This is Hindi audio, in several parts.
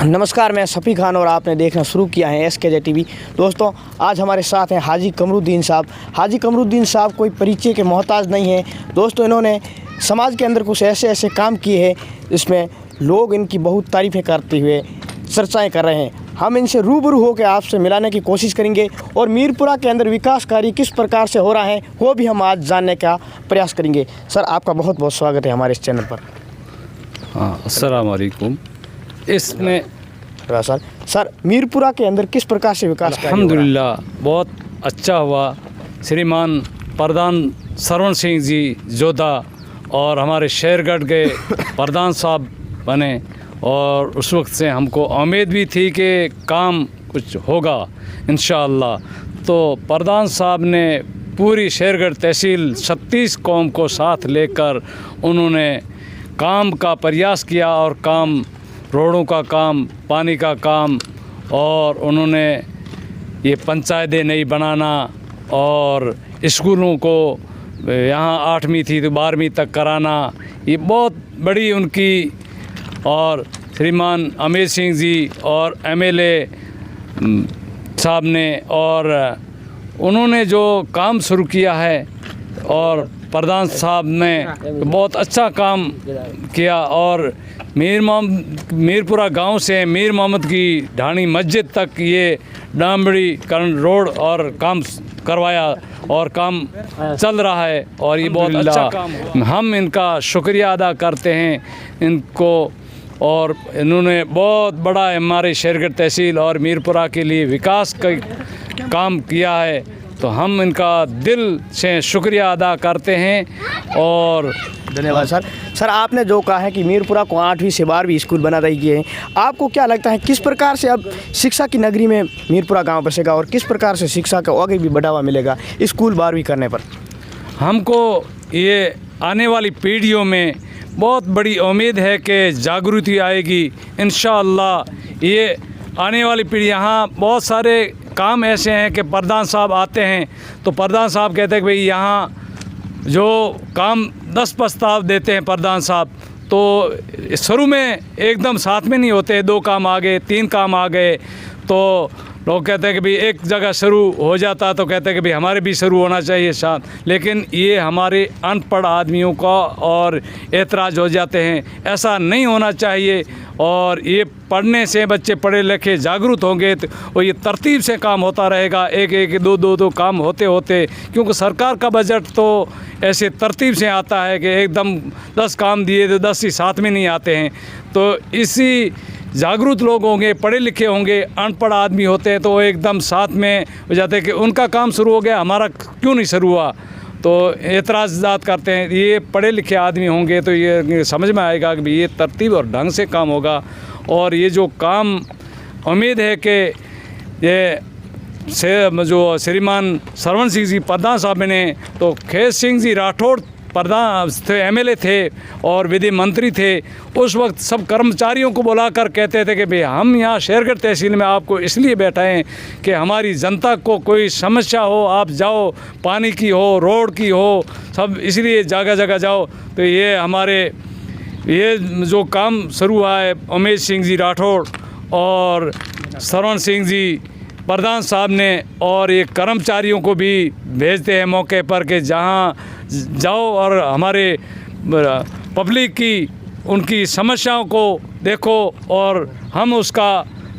नमस्कार, मैं सफ़ी खान और आपने देखना शुरू किया है SKJ टीवी। दोस्तों, आज हमारे साथ हैं हाजी कमरुद्दीन साहब। हाजी कमरुद्दीन साहब कोई परिचय के मोहताज नहीं हैं। दोस्तों, इन्होंने समाज के अंदर कुछ ऐसे ऐसे काम किए हैं जिसमें लोग इनकी बहुत तारीफ़ें करते हुए चर्चाएं कर रहे हैं। हम इनसे रूबरू होकर आपसे मिलाने की कोशिश करेंगे और मीरपुरा के अंदर विकास कार्य किस प्रकार से हो रहा है वो भी हम आज जानने का प्रयास करेंगे। सर, आपका बहुत बहुत स्वागत है हमारे इस चैनल पर। अस्सलाम वालेकुम। इसमें सर मीरपुरा के अंदर किस प्रकार से विकास कार्य अल्हम्दुलिल्लाह बहुत अच्छा हुआ। श्रीमान प्रधान सरवण सिंह जी जोधा और हमारे शेरगढ़ के प्रधान साहब बने और उस वक्त से हमको उम्मीद भी थी कि काम कुछ होगा इंशाअल्लाह। तो प्रधान साहब ने पूरी शेरगढ़ तहसील 36 कौम को साथ लेकर उन्होंने काम का प्रयास किया और काम, रोडों का काम, पानी का काम, और उन्होंने ये पंचायतें नई बनाना और स्कूलों को यहाँ 8वीं थी तो 12वीं तक कराना, ये बहुत बड़ी उनकी। और श्रीमान अमित सिंह जी और MLA साहब ने और उन्होंने जो काम शुरू किया है और प्रधान साहब ने बहुत अच्छा काम किया। और मीरपुरा गांव से मीर मोहम्मद की ढाणी मस्जिद तक ये डामड़ीकरण रोड और काम करवाया और काम चल रहा है और ये बहुत अच्छा काम। हम इनका शुक्रिया अदा करते हैं इनको, और इन्होंने बहुत बड़ा हमारे शेरगढ़ तहसील और मीरपुरा के लिए विकास का काम किया है, तो हम इनका दिल से शुक्रिया अदा करते हैं। और धन्यवाद सर। सर, आपने जो कहा है कि मीरपुरा को 8वीं से 12वीं स्कूल बना रही है, आपको क्या लगता है किस प्रकार से अब शिक्षा की नगरी में मीरपुरा गांव बसेगा और किस प्रकार से शिक्षा का आगे भी बढ़ावा मिलेगा स्कूल 12वीं करने पर? हमको ये आने वाली पीढ़ियों में बहुत बड़ी उम्मीद है कि जागृति आएगी इंशाअल्लाह। ये आने वाली पीढ़ी, यहाँ बहुत सारे काम ऐसे हैं कि प्रधान साहब आते हैं तो प्रधान साहब कहते हैं कि भाई यहाँ जो काम 10 प्रस्ताव देते हैं प्रधान साहब, तो शुरू में एकदम साथ में नहीं होते, 2 काम आ गए, 3 काम आ गए, तो लोग कहते हैं कि भाई एक जगह शुरू हो जाता तो कहते हैं कि भाई हमारे भी शुरू होना चाहिए साथ। लेकिन ये हमारे अनपढ़ आदमियों का और एतराज़ हो जाते हैं, ऐसा नहीं होना चाहिए। और ये पढ़ने से बच्चे पढ़े लिखे जागरूक होंगे तो ये तरतीब से काम होता रहेगा, एक एक 2 काम होते होते, क्योंकि सरकार का बजट तो ऐसे तरतीब से आता है कि एकदम 10 काम दिए तो 10 ही साथ में नहीं आते हैं। तो इसी जागरूक लोग होंगे, पढ़े लिखे होंगे, अनपढ़ आदमी होते हैं तो एकदम साथ में हो जाते हैं कि उनका काम शुरू हो गया, हमारा क्यों नहीं शुरू हुआ, तो एतराज़ात करते हैं। ये पढ़े लिखे आदमी होंगे तो ये समझ में आएगा कि ये तरतीब और ढंग से काम होगा। और ये जो काम उम्मीद है कि ये जो श्रीमान सरवण सिंह जी प्रधान साहब ने, तो खेत सिंह जी राठौड़ प्रधान थे, MLA थे और विधि मंत्री थे, उस वक्त सब कर्मचारियों को बुलाकर कहते थे कि भाई हम यहाँ शेरगढ़ तहसील में आपको इसलिए बैठाएं कि हमारी जनता को कोई समस्या हो, आप जाओ, पानी की हो, रोड की हो, सब इसलिए जगह जगह जाओ। तो ये हमारे ये जो काम शुरू हुआ है, उमेश सिंह जी राठौड़ और सरवण सिंह जी प्रधान साहब ने, और ये कर्मचारियों को भी भेजते हैं मौके पर कि जहाँ जाओ और हमारे पब्लिक की उनकी समस्याओं को देखो और हम उसका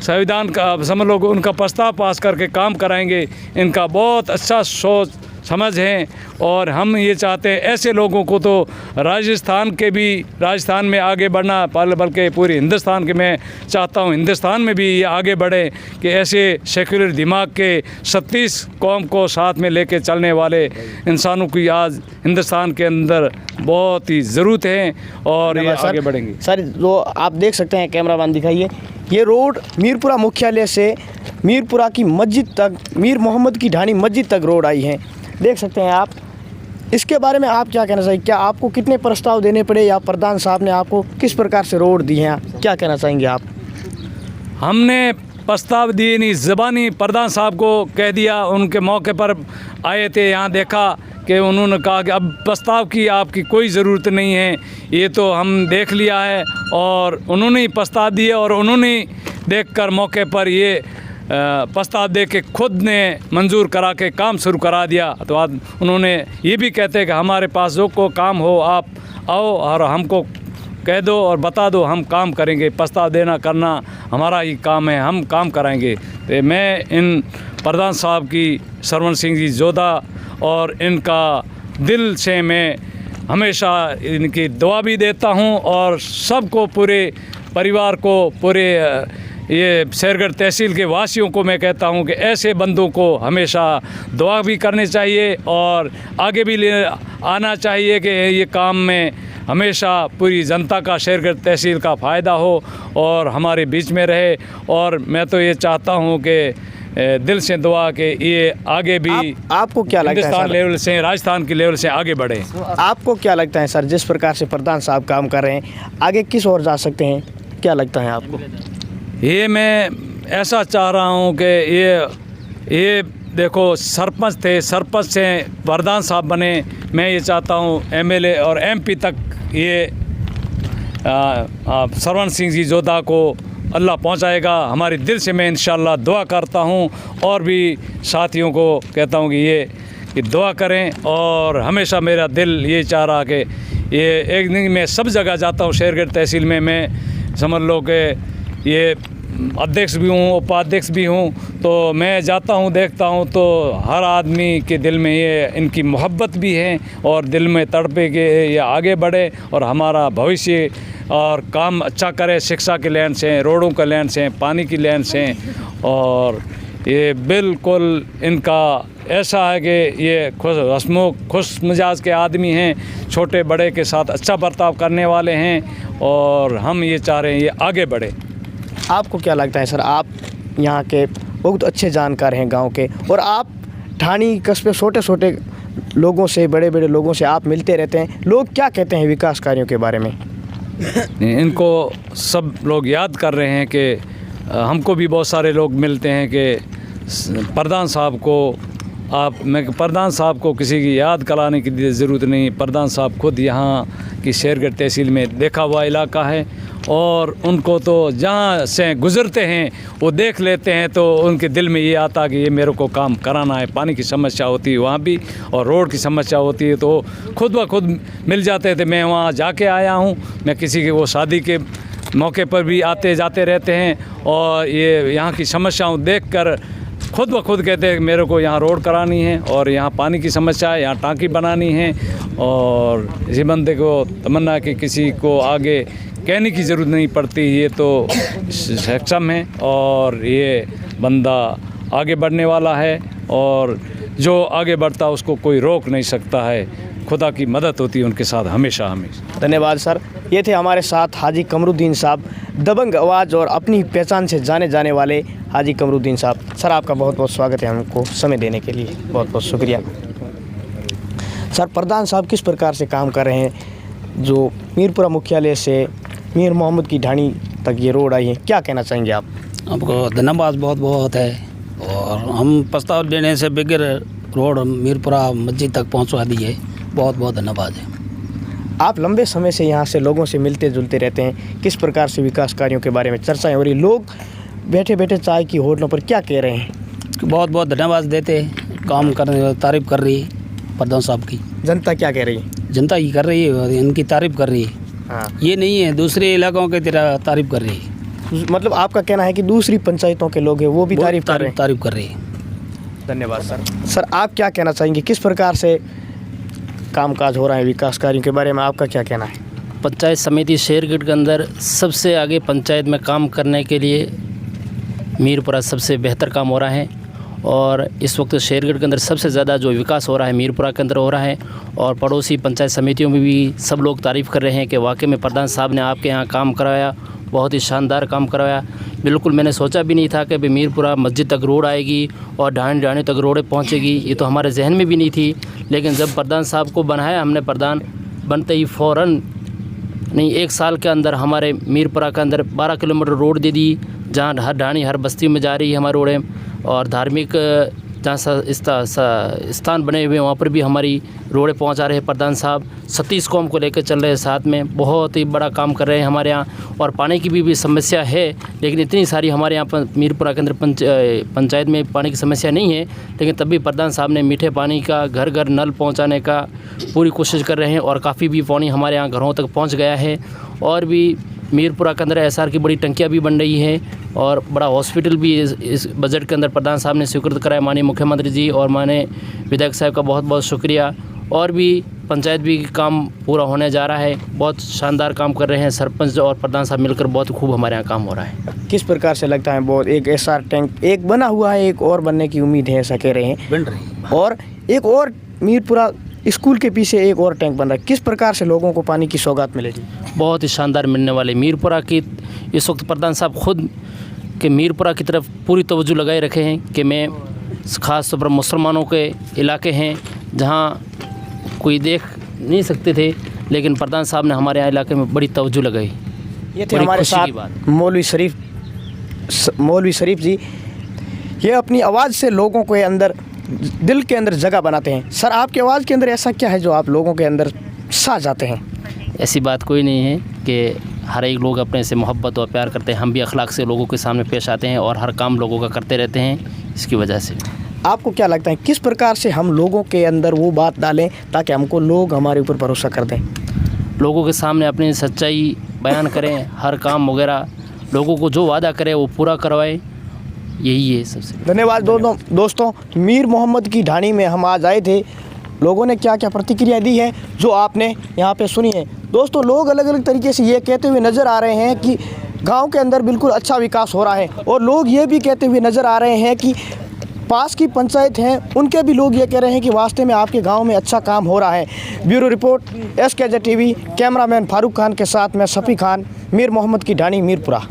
संविधान का समझ लो उनका प्रस्ताव पास करके काम कराएंगे। इनका बहुत अच्छा सोच समझ है और हम ये चाहते हैं ऐसे लोगों को तो राजस्थान में आगे बढ़ना, बल्कि पूरे हिंदुस्तान के, मैं चाहता हूँ हिंदुस्तान में भी ये आगे बढ़े कि ऐसे सेक्युलर दिमाग के 36 कौम को साथ में लेके चलने वाले इंसानों की आज हिंदुस्तान के अंदर बहुत ही ज़रूरत है और ये आगे बढ़ेंगे। सर, जो आप देख सकते हैं, कैमरामैन दिखाइए, ये रोड मीरपुरा मुख्यालय से मीरपुरा की मस्जिद तक, मीर मोहम्मद की ढाणी मस्जिद तक रोड आई है, देख सकते हैं आप। इसके बारे में आप क्या कहना चाहिए? क्या आपको कितने प्रस्ताव देने पड़े या प्रधान साहब ने आपको किस प्रकार से रोड दी हैं, क्या कहना चाहेंगे आप? हमने प्रस्ताव दिए नहीं, ज़बानी प्रधान साहब को कह दिया, उनके मौके पर आए थे, यहाँ देखा कि उन्होंने कहा कि अब प्रस्ताव की आपकी कोई ज़रूरत नहीं है, ये तो हम देख लिया है, और उन्होंने ही प्रस्ताव दिए और उन्होंने देखकर मौके पर ये प्रस्ताव दे के खुद ने मंजूर करा के काम शुरू करा दिया। तो आज उन्होंने ये भी कहते हैं कि हमारे पास जो को काम हो आप आओ और हमको कह दो और बता दो, हम काम करेंगे। प्रस्ताव देना करना हमारा ही काम है, हम काम कराएंगे। तो मैं इन प्रधान साहब की सरवण सिंह जी जोधा और इनका दिल से मैं हमेशा इनकी दुआ भी देता हूं और सबको, पूरे परिवार को, पूरे ये शेरगढ़ तहसील के वासियों को मैं कहता हूं कि ऐसे बंदों को हमेशा दुआ भी करनी चाहिए और आगे भी ले आना चाहिए कि ये काम में हमेशा पूरी जनता का, शेरगढ़ तहसील का फ़ायदा हो और हमारे बीच में रहे। और मैं तो ये चाहता हूँ कि दिल से दुआ कि ये आगे भी आपको क्या लगता है हिंदुस्तान सर? लेवल से, राजस्थान की लेवल से आगे बढ़े। आपको क्या लगता है सर, जिस प्रकार से प्रधान साहब काम कर रहे हैं, आगे किस ओर जा सकते हैं, क्या लगता है आपको? ये मैं ऐसा चाह रहा हूँ कि ये देखो सरपंच थे, सरपंच से प्रधान साहब बने। मैं ये चाहता हूँ एमएलए और एमपी तक ये सरवण सिंह जी जोधा को अल्लाह पहुंचाएगा। हमारे दिल से मैं इंशाल्लाह दुआ करता हूं और भी साथियों को कहता हूं कि दुआ करें। और हमेशा मेरा दिल ये चाह रहा कि ये एक दिन मैं सब जगह जाता हूं, शेरगढ़ तहसील में मैं समझ लो कि ये अध्यक्ष भी हूँ, उपाध्यक्ष भी हूँ, तो मैं जाता हूँ, देखता हूँ, तो हर आदमी के दिल में ये इनकी मोहब्बत भी है और दिल में तड़पे कि ये आगे बढ़े और हमारा भविष्य और काम अच्छा करे। शिक्षा के लाइन से, रोडों के लाइन से, पानी की लाइन से। और ये बिल्कुल इनका ऐसा है कि ये खुश मिजाज के आदमी हैं, छोटे बड़े के साथ अच्छा बर्ताव करने वाले हैं और हम ये चाह रहे हैं ये आगे बढ़े। आपको क्या लगता है सर, आप यहाँ के बहुत अच्छे जानकार हैं गांव के, और आप ठाणी कस्बे छोटे छोटे लोगों से, बड़े बड़े लोगों से आप मिलते रहते हैं, लोग क्या कहते हैं विकास कार्यों के बारे में? इनको सब लोग याद कर रहे हैं कि हमको भी बहुत सारे लोग मिलते हैं कि प्रधान साहब को मैं प्रधान साहब को किसी की याद कराने की ज़रूरत नहीं। प्रधान साहब खुद यहाँ की शेरगढ़ तहसील में देखा हुआ इलाका है और उनको तो जहाँ से गुज़रते हैं वो देख लेते हैं, तो उनके दिल में ये आता कि ये मेरे को काम कराना है। पानी की समस्या होती है वहाँ भी और रोड की समस्या होती है, तो खुद ब खुद मिल जाते थे। मैं वहाँ जाके आया हूँ, मैं किसी के वो शादी के मौके पर भी आते जाते रहते हैं और ये यहाँ की समस्याओं देखकर खुद ब खुद कहते हैं मेरे को यहाँ रोड करानी है और यहाँ पानी की समस्या है, यहाँ टांकी बनानी है। और इसी बंदे को तमन्ना कि किसी को आगे कहने की ज़रूरत नहीं पड़ती, ये तो सक्षम है और ये बंदा आगे बढ़ने वाला है और जो आगे बढ़ता है उसको कोई रोक नहीं सकता है। खुदा की मदद होती है उनके साथ हमेशा हमेशा। धन्यवाद सर। ये थे हमारे साथ हाजी कमरुद्दीन साहब, दबंग आवाज़ और अपनी पहचान से जाने जाने वाले हाजी कमरुद्दीन साहब। सर आपका बहुत बहुत स्वागत है, हमको समय देने के लिए बहुत बहुत शुक्रिया। सर प्रधान साहब किस प्रकार से काम कर रहे हैं, जो मीरपुरा मुख्यालय से मीर मोहम्मद की ढाणी तक ये रोड आई है, क्या कहना चाहेंगे आप? आपको धन्यवाद बहुत बहुत है। और हम प्रस्ताव देने से बगैर रोड मीरपुरा मस्जिद तक पहुंचवा दी है, बहुत बहुत धन्यवाद है। आप लंबे समय से यहाँ से लोगों से मिलते जुलते रहते हैं, किस प्रकार से विकास कार्यों के बारे में चर्चाएं हो रही, लोग बैठे बैठे चाय की होटलों पर क्या कह रहे हैं? बहुत बहुत धन्यवाद देते हैं, काम करने तारीफ़ कर रही है प्रधान साहब की। जनता क्या कह रही है? जनता ही कर रही है, इनकी तारीफ़ कर रही है। हाँ, ये नहीं है दूसरे इलाकों की तरह तारीफ़ कर रही है। मतलब आपका कहना है कि दूसरी पंचायतों के लोग हैं वो भी तारीफ कर रहे हैं? तारीफ़ कर रही है। धन्यवाद सर। सर आप क्या कहना चाहेंगे, किस प्रकार से कामकाज हो रहा है, विकास कार्यों के बारे में आपका क्या कहना है? पंचायत समिति शेरगढ़ के अंदर सबसे आगे पंचायत में काम करने के लिए मीरपुरा सबसे बेहतर काम हो रहा है और इस वक्त शेरगढ़ के अंदर सबसे ज़्यादा जो विकास हो रहा है मीरपुरा के अंदर हो रहा है। और पड़ोसी पंचायत समितियों में भी सब लोग तारीफ़ कर रहे हैं कि वाकई में प्रधान साहब ने आपके यहाँ काम कराया, बहुत ही शानदार काम करवाया। बिल्कुल मैंने सोचा भी नहीं था कि मीरपुरा मस्जिद तक रोड आएगी और ढाणी तक रोडें पहुँचेगी, ये तो हमारे जहन में भी नहीं थी। लेकिन जब प्रधान साहब को बनाया हमने, प्रधान बनते ही फ़ौरन नहीं 1 साल के अंदर हमारे मीरपुरा के अंदर 12 किलोमीटर रोड दे दी, जहाँ हर ढाणी हर बस्ती में जा रही है हमारी रोडें। और धार्मिक जहाँ स्थान बने हुए हैं वहाँ पर भी हमारी रोडें पहुँचा रहे हैं प्रधान साहब। 37 कौम को लेकर चल रहे हैं, साथ में बहुत ही बड़ा काम कर रहे हैं हमारे यहाँ। और पानी की भी समस्या है, लेकिन इतनी सारी हमारे यहाँ पर मीरपुरा के अंदर पंचायत में पानी की समस्या नहीं है, लेकिन तब भी प्रधान साहब ने मीठे पानी का घर घर नल पहुँचाने का पूरी कोशिश कर रहे हैं और काफ़ी भी पानी हमारे यहाँ घरों तक पहुँच गया है। और भी मीरपुरा के अंदर एसआर की बड़ी टंकियाँ भी बन रही हैं और बड़ा हॉस्पिटल भी इस बजट के अंदर प्रधान साहब ने स्वीकृत कराया। माननीय मुख्यमंत्री जी और माननीय विधायक साहब का बहुत बहुत शुक्रिया। और भी पंचायत भी काम पूरा होने जा रहा है, बहुत शानदार काम कर रहे हैं सरपंच और प्रधान साहब मिलकर, बहुत खूब हमारे यहाँ काम हो रहा है। किस प्रकार से लगता है? बहुत एक एसआर टैंक एक बना हुआ है, एक और बनने की उम्मीद है, ऐसा कह रहे हैं, बन रही है। और एक और मीरपुरा स्कूल के पीछे एक और टैंक बन रहा है। किस प्रकार से लोगों को पानी की सौगात मिलेगी? बहुत ही शानदार मिलने वाले। मीरपुरा की इस वक्त प्रधान साहब खुद के मीरपुरा की तरफ पूरी तवज्जो लगाए रखे हैं कि मैं ख़ास तौर पर मुसलमानों के इलाके हैं जहां कोई देख नहीं सकते थे, लेकिन प्रधान साहब ने हमारे यहाँ इलाके में बड़ी तवज्जो लगाई। ये थे हमारे साथ मौलवी शरीफ जी। ये अपनी आवाज़ से लोगों के अंदर, दिल के अंदर जगह बनाते हैं। सर, आपकी आवाज़ के अंदर ऐसा क्या है जो आप लोगों के अंदर सा जाते हैं? ऐसी बात कोई नहीं है कि हर एक लोग अपने से मोहब्बत और प्यार करते हैं। हम भी अखलाक से लोगों के सामने पेश आते हैं और हर काम लोगों का करते रहते हैं। इसकी वजह से आपको क्या लगता है किस प्रकार से हम लोगों के अंदर वो बात डालें ताकि हमको लोग हमारे ऊपर भरोसा कर दें? लोगों के सामने अपनी सच्चाई बयान करें, हर काम वगैरह लोगों को जो वादा करे वो पूरा करवाएं, यही है सबसे। धन्यवाद दोस्तों। मीर मोहम्मद की ढाणी में हम आज आए थे। लोगों ने क्या क्या प्रतिक्रिया दी है जो आपने यहाँ पे सुनी है। दोस्तों, लोग अलग अलग तरीके से ये कहते हुए नज़र आ रहे हैं कि गांव के अंदर बिल्कुल अच्छा विकास हो रहा है, और लोग ये भी कहते हुए नज़र आ रहे हैं कि पास की पंचायत हैं उनके भी लोग ये कह रहे हैं कि वास्तव में आपके गांव में अच्छा काम हो रहा है। Bureau report SKJ TV, cameraman Farooq Khan के साथ मैं सफ़ी खान, मीर मोहम्मद की ढाणी, मीरपुरा।